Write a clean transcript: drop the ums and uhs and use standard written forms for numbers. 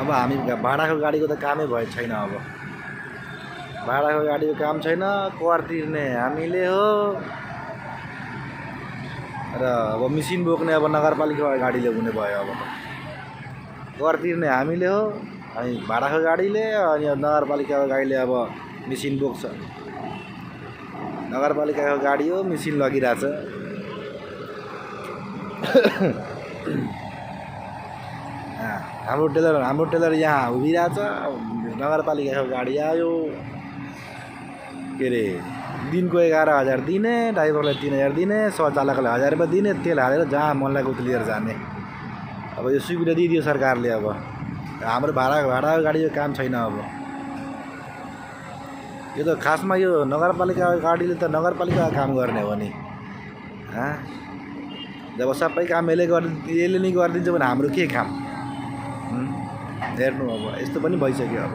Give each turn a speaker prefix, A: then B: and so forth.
A: अब हामी भाडाको गाडीको त कामै भयो छैन। अब भाडाको गाडीको काम छैन, कर तिर्ने हामीले हो र अब मिसिन बोक्ने अब नगरपालिका गाडीले हुने भयो। अब कर तिर्ने हामीले हो, अनि भाडाको गाडीले, अनि नगरपालिकाको गाडीले अब मिसिन बोक्छ। नगरपालिकाको गाडी हो, मिसिन लगिरहेछ। हाम्रो टेलर यहाँ उभिरहेछ, नगरपालिकाको गाडी आयो। के अरे दिनको 11,000 दिने, ड्राइभरलाई 3,000 दिने, चालकलाई 1,000 रुपियाँ दिने, तेल हालेर जहाँ मन लाग्यो उता लिएर जाने। अब यो सुविधा दिइदियो सरकारले। अब हाम्रो भाडाको गाडीको काम छैन। अब यो त खासमा यो नगरपालिकाको गाडीले त नगरपालिकाको काम गर्ने हो नि। जब सबै काम यसले नै गरिदिन्छ भने हाम्रो के काम? हेर्नु अब यस्तो पनि भइसक्यो। अब